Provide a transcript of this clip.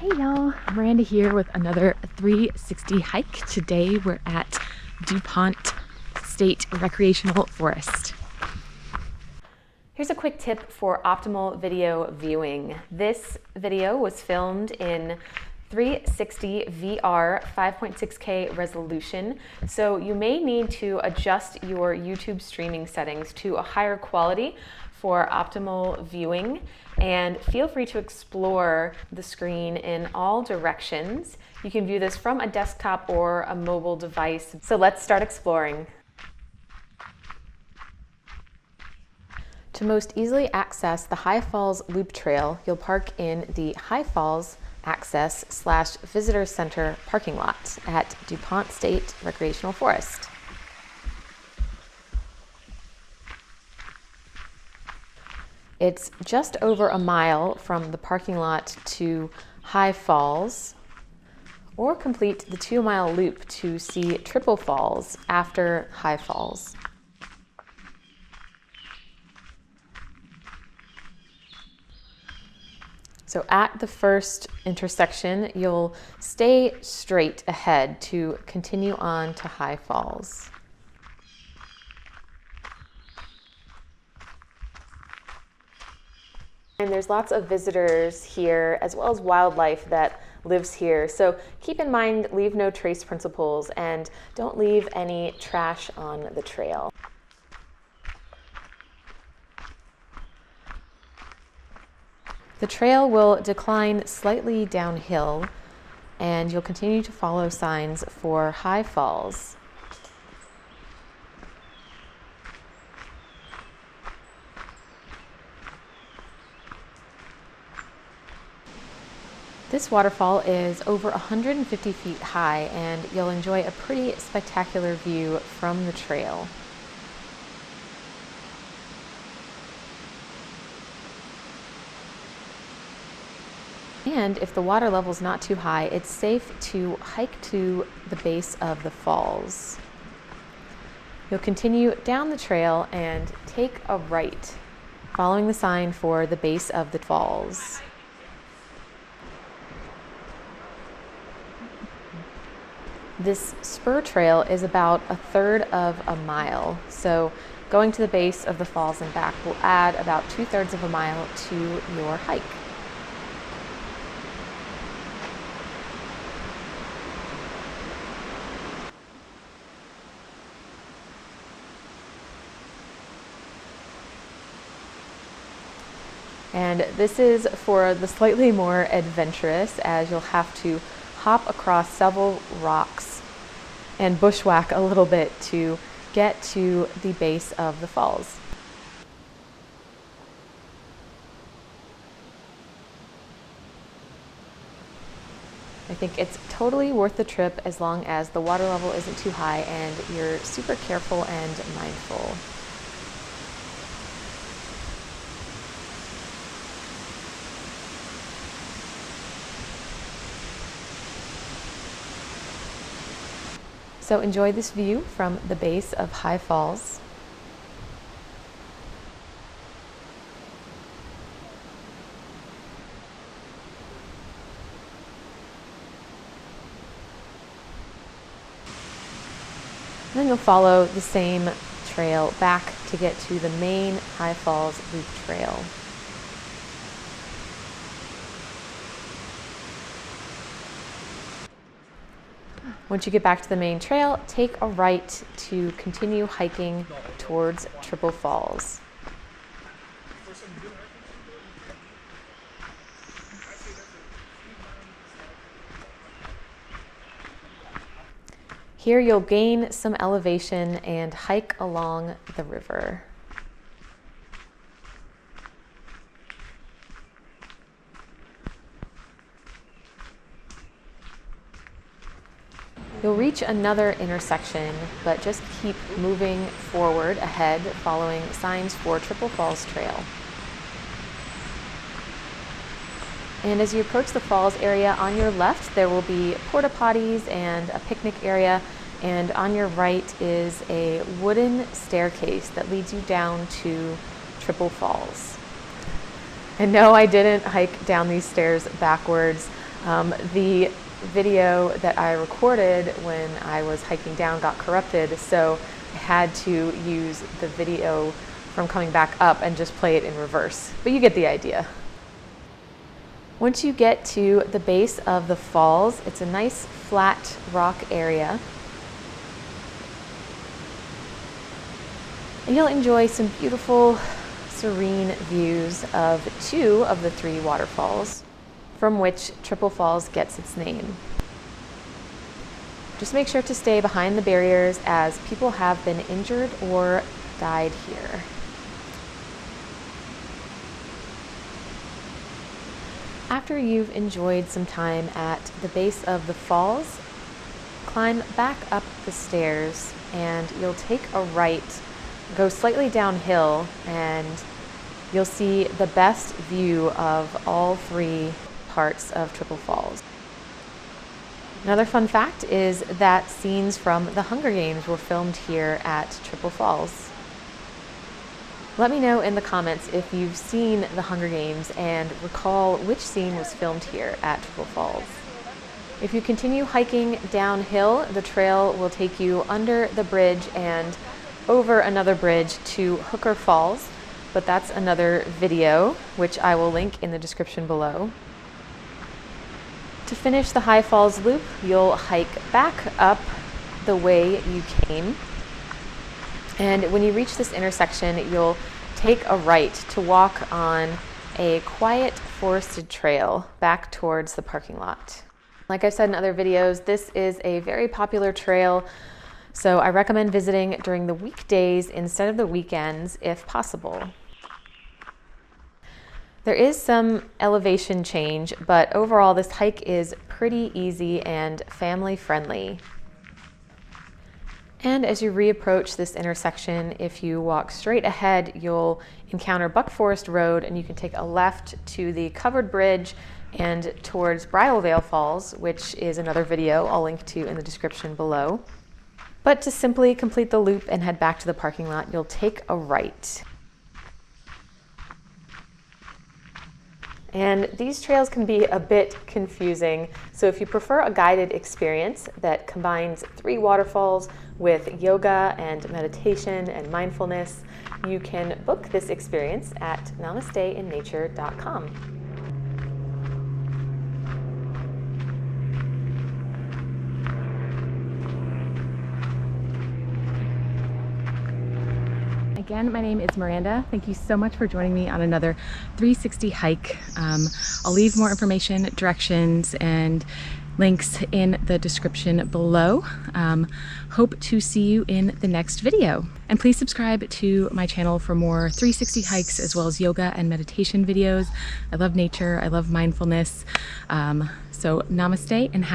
Hey y'all, Miranda here with another 360 hike. Today we're at Dupont State Recreational Forest. Here's a quick tip for optimal video viewing. This video was filmed in 360 VR 5.6K resolution, so you may need to adjust your YouTube streaming settings to a higher quality for optimal viewing, and feel free to explore the screen in all directions. You can view this from a desktop or a mobile device. So let's start exploring. To most easily access the High Falls Loop Trail, you'll park in the High Falls Access/Visitor Center parking lot at Dupont State Recreational Forest. It's just over a mile from the parking lot to High Falls, or complete the 2-mile loop to see Triple Falls after High Falls. So at the first intersection, you'll stay straight ahead to continue on to High Falls. And there's lots of visitors here, as well as wildlife that lives here. So keep in mind, leave no trace principles and don't leave any trash on the trail. The trail will decline slightly downhill, and you'll continue to follow signs for High Falls. This waterfall is over 150 feet high, and you'll enjoy a pretty spectacular view from the trail. And if the water level's not too high, it's safe to hike to the base of the falls. You'll continue down the trail and take a right, following the sign for the base of the falls. This spur trail is about 1/3 of a mile, so going to the base of the falls and back will add about 2/3 of a mile to your hike. And this is for the slightly more adventurous, as you'll have to hop across several rocks and bushwhack a little bit to get to the base of the falls. I think it's totally worth the trip as long as the water level isn't too high and you're super careful and mindful. So enjoy this view from the base of High Falls. And then you'll follow the same trail back to get to the main High Falls Loop Trail. Once you get back to the main trail, take a right to continue hiking towards Triple Falls. Here you'll gain some elevation and hike along the river. You'll reach another intersection, but just keep moving forward ahead, following signs for Triple Falls Trail. And as you approach the falls area, on your left there will be porta potties and a picnic area, and on your right is a wooden staircase that leads you down to Triple Falls. And no, I didn't hike down these stairs backwards. The video that I recorded when I was hiking down got corrupted, so I had to use the video from coming back up and just play it in reverse. But you get the idea. Once you get to the base of the falls, it's a nice flat rock area. And you'll enjoy some beautiful, serene views of 2 of the 3 waterfalls, from which Triple Falls gets its name. Just make sure to stay behind the barriers, as people have been injured or died here. After you've enjoyed some time at the base of the falls, climb back up the stairs and you'll take a right, go slightly downhill, and you'll see the best view of all 3 parts of Triple Falls. Another fun fact is that scenes from the Hunger Games were filmed here at Triple Falls. Let me know in the comments if you've seen the Hunger Games and recall which scene was filmed here at Triple Falls. If you continue hiking downhill, the trail will take you under the bridge and over another bridge to Hooker Falls, but that's another video, which I will link in the description below. To finish the High Falls loop, you'll hike back up the way you came. And when you reach this intersection, you'll take a right to walk on a quiet forested trail back towards the parking lot. Like I've said in other videos, this is a very popular trail, so I recommend visiting during the weekdays instead of the weekends if possible. There is some elevation change, but overall this hike is pretty easy and family friendly. And as you reapproach this intersection, if you walk straight ahead, you'll encounter Buck Forest Road, and you can take a left to the covered bridge and towards Bridal Veil Falls, which is another video I'll link to in the description below. But to simply complete the loop and head back to the parking lot, you'll take a right. And these trails can be a bit confusing, so if you prefer a guided experience that combines 3 waterfalls with yoga and meditation and mindfulness, you can book this experience at namasteinnature.com. Again, my name is Miranda. Thank you so much for joining me on another 360 hike. I'll leave more information, directions, and links in the description below. Hope to see you in the next video. And please subscribe to my channel for more 360 hikes as well as yoga and meditation videos. I love nature, I love mindfulness. So namaste and happy